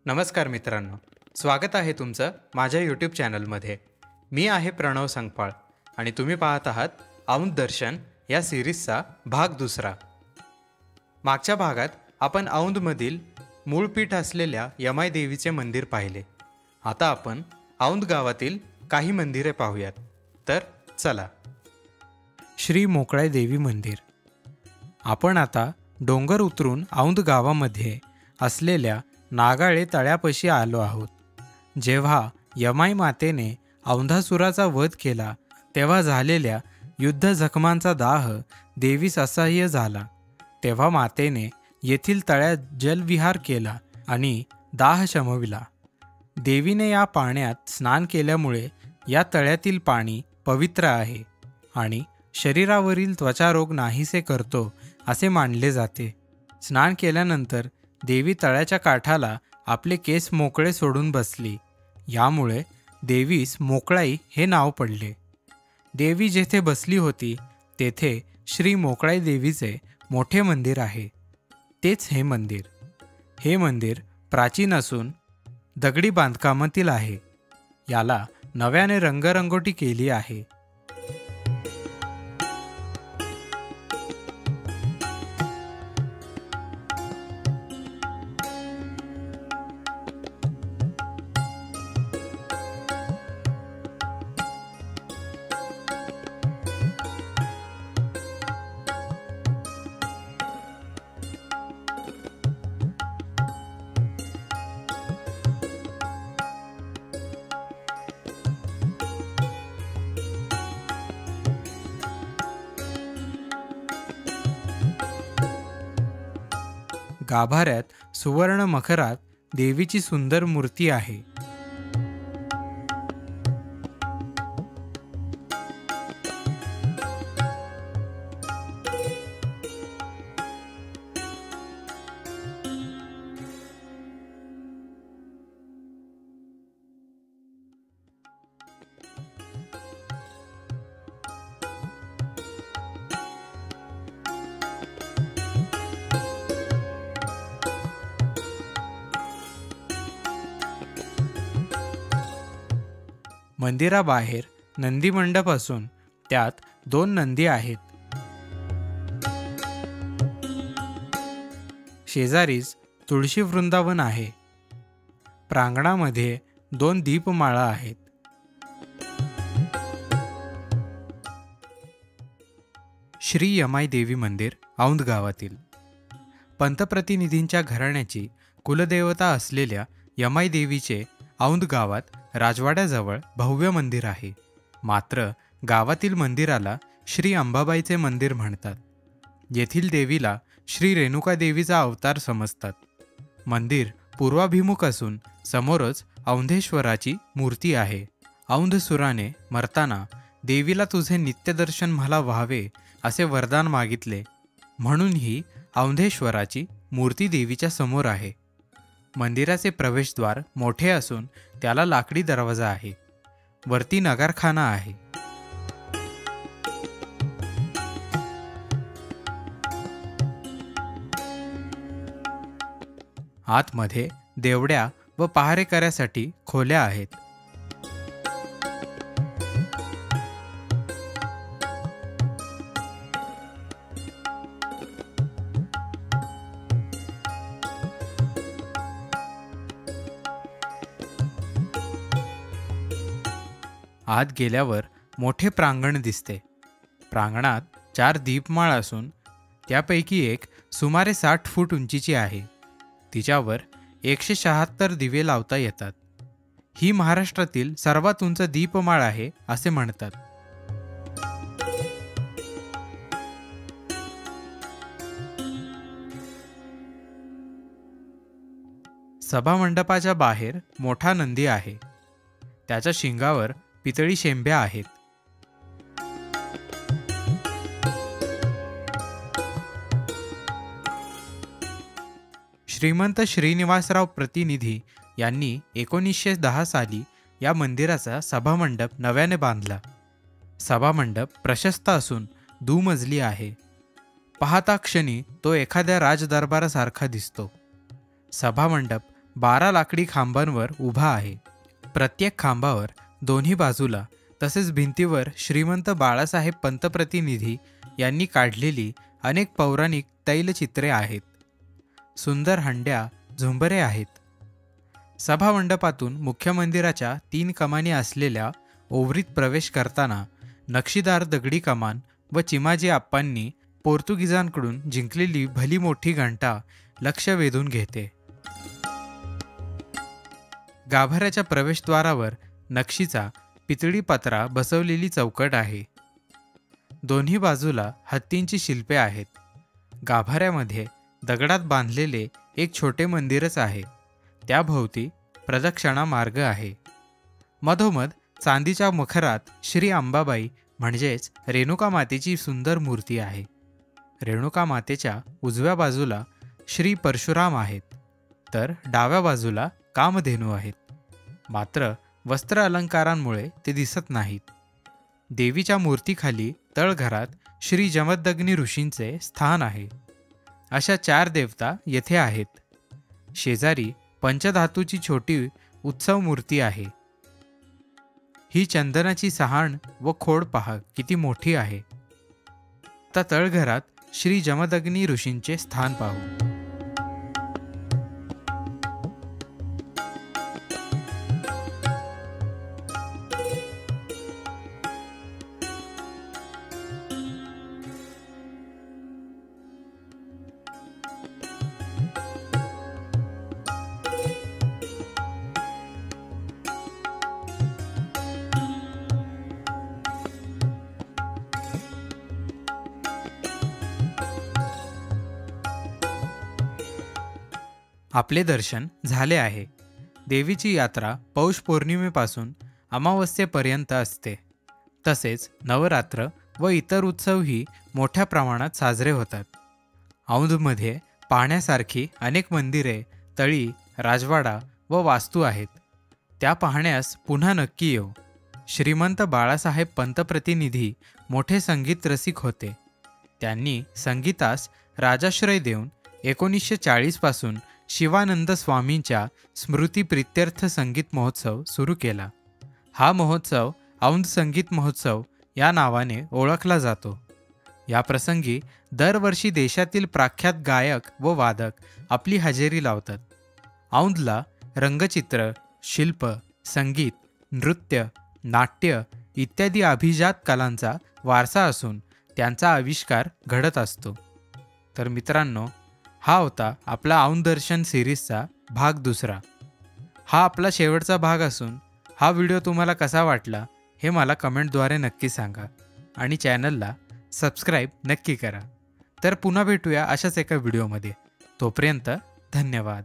नमस्कार मित्रांनो, स्वागत आहे तुमचं माझ्या यूट्यूब चॅनलमध्ये. मी आहे प्रणव संगपाळ आणि तुम्ही पाहत आहात औंध दर्शन या सिरीजचा भाग दुसरा. मागच्या भागात आपण औंधमधील मूळ पीठ असलेल्या यमाई देवीचे मंदिर पाहिले. आता आपण औंध गावातील काही मंदिरे पाहूयात. तर चला. श्री मोकळाई देवी मंदिर. आपण आता डोंगर उतरून औंध गावामध्ये असलेल्या नागाळे तळ्यापाशी आलो आहोत. जेव्हा यमाई मातेने औंधासुराचा वध केला तेव्हा झालेल्या युद्ध जखमांचा दाह देवीस असह्य झाला. तेव्हा मातेने येथील तळ्यात जलविहार केला आणि दाह शमविला. देवीने या पाण्यात स्नान केल्यामुळे या तळ्यातील पाणी पवित्र आहे आणि शरीरावरील त्वचारोग नाहीसे करतो असे मानले जाते. स्नान केल्यानंतर देवी तळ्याच्या काठाला आपले केस मोकळे सोडून बसली. यामुळे देवीस मोकळाई हे नाव पडले. देवी जेथे बसली होती तेथे श्री मोकळाई देवीचे मोठे मंदिर आहे. तेच हे मंदिर. हे मंदिर प्राचीन असून दगडी बांधकामातील आहे. याला नव्याने रंगरंगोटी केली आहे. गाभाऱ्यात सुवर्ण मखरात देवीची सुंदर मूर्ती आहे. मंदिराबाहेर नंदी मंडप असून त्यात 2 नंदी आहेत. शेजारीच तुळशी वृंदावन आहे. प्रांगणामध्ये 2 दीपमाळा आहेत. श्री यमाई देवी मंदिर औंध गावातील. पंतप्रतिनिधींच्या घराण्याची कुलदेवता असलेल्या यमाई देवीचे औंध गावात राजवाड्याजवळ भव्य मंदिर आहे. मात्र गावातील मंदिराला श्री अंबाबाईचे मंदिर म्हणतात. येथील देवीला श्री रेणुका देवीचा अवतार समजतात. मंदिर पूर्वाभिमुख असून समोरच औंधेश्वराची मूर्ती आहे. औंधसुराने मरताना देवीला तुझे नित्यदर्शन मला व्हावे असे वरदान मागितले म्हणून ही औंधेश्वराची मूर्ती देवीच्या समोर आहे. मंदिराचे प्रवेशद्वार मोठे असून त्याला लाकडी दरवाजा आहे. वरती नगारखाना आहे. आतमध्ये देवड्या व पहारेकऱ्यासाठी खोल्या आहेत. आत गेल्यावर मोठे प्रांगण दिसते. प्रांगणात 4 दीपमाळ असून त्यापैकी एक सुमारे 60 फूट उंचीची आहे. तिच्यावर 176 दिवे लावता येतात. ही महाराष्ट्रातील सर्वात उंच दीपमाळ आहे असे म्हणतात. सभामंडपाच्या बाहेर मोठा नंदी आहे. त्याच्या शिंगावर पितळी शेंब्या आहेत. श्रीमंत श्रीनिवासराव प्रतिनिधी यांनी 1910 साली या मंदिराचा सभामंडप नव्याने बांधला. सभामंडप प्रशस्त असून दुमजली आहे. पाहता क्षणी तो एखाद्या राजदरबारासारखा दिसतो. सभामंडप 12 लाकडी खांबांवर उभा आहे. प्रत्येक खांबावर दोन्ही बाजूला तसेच भिंतीवर श्रीमंत बाळासाहेब पंतप्रतिनिधी यांनी काढलेली अनेक पौराणिक तैलचित्रे आहेत. सुंदर हंड्या झुंबरे आहेत. सभामंडपातून मुख्य मंदिराच्या 3 कमानी असलेल्या ओवरीत प्रवेश करताना नक्षीदार दगडी कमान व चिमाजी आप्पांनी पोर्तुगीजांकडून जिंकलेली भली मोठी घंटा लक्ष वेधून घेते. गाभाऱ्याच्या प्रवेशद्वारावर नक्षीचा पितळी पत्रा बसवलेली चौकट आहे. दोन्ही बाजूला हत्तींची शिल्पे आहेत. गाभाऱ्यामध्ये दगडात बांधलेले एक छोटे मंदिरच आहे. त्याभोवती प्रदक्षिणा मार्ग आहे. मधोमध चांदीच्या मखरात श्री अंबाबाई म्हणजेच रेणुका मातेची सुंदर मूर्ती आहे. रेणुका मातेच्या उजव्या बाजूला श्री परशुराम आहेत, तर डाव्या बाजूला कामधेनू आहेत. मात्र वस्त्र अलंकारांमुळे ते दिसत नाहीत. देवीच्या मूर्तीखाली तळघरात श्री जमदग्नी ऋषींचे स्थान आहे. अशा 4 देवता येथे आहेत. शेजारी पंचधातूची छोटी उत्सव मूर्ती आहे. ही चंदनाची सहाण व खोड पहा किती मोठी आहे. त्या तळघरात श्री जमदग्नी ऋषींचे स्थान पाहू. आपले दर्शन झाले आहे. देवीची यात्रा पौष पौर्णिमेपासून अमावस्येपर्यंत असते. तसेच नवरात्र व इतर उत्सवही मोठ्या प्रमाणात साजरे होतात. औंधमध्ये पाहण्यासारखी अनेक मंदिरे, तळी, राजवाडा व वास्तू आहेत. त्या पाहण्यास पुन्हा नक्की येऊ. श्रीमंत बाळासाहेब पंतप्रतिनिधी मोठे संगीत रसिक होते. त्यांनी संगीतास राजाश्रय देऊन 1940 पासून शिवानंद स्वामींच्या स्मृती प्रित्यर्थ संगीत महोत्सव सुरू केला. हा महोत्सव औंध संगीत महोत्सव या नावाने ओळखला जातो. या प्रसंगी दरवर्षी देशातील प्रख्यात गायक व वादक आपली हजेरी लावतात. औंधला रंगचित्र, शिल्प, संगीत, नृत्य, नाट्य इत्यादी अभिजात कलांचा वारसा असून त्यांचा आविष्कार घडत असतो. तर मित्रांनो, हा होता आपला औंध दर्शन सिरीजचा भाग 2. हा आपला शेवटचा भाग असून हा व्हिडिओ तुम्हाला कसा वाटला हे मला कमेंटद्वारे नक्की सांगा आणि चॅनलला सबस्क्राईब नक्की करा. तर पुन्हा भेटूया अशाच एका व्हिडिओमध्ये. तोपर्यंत धन्यवाद.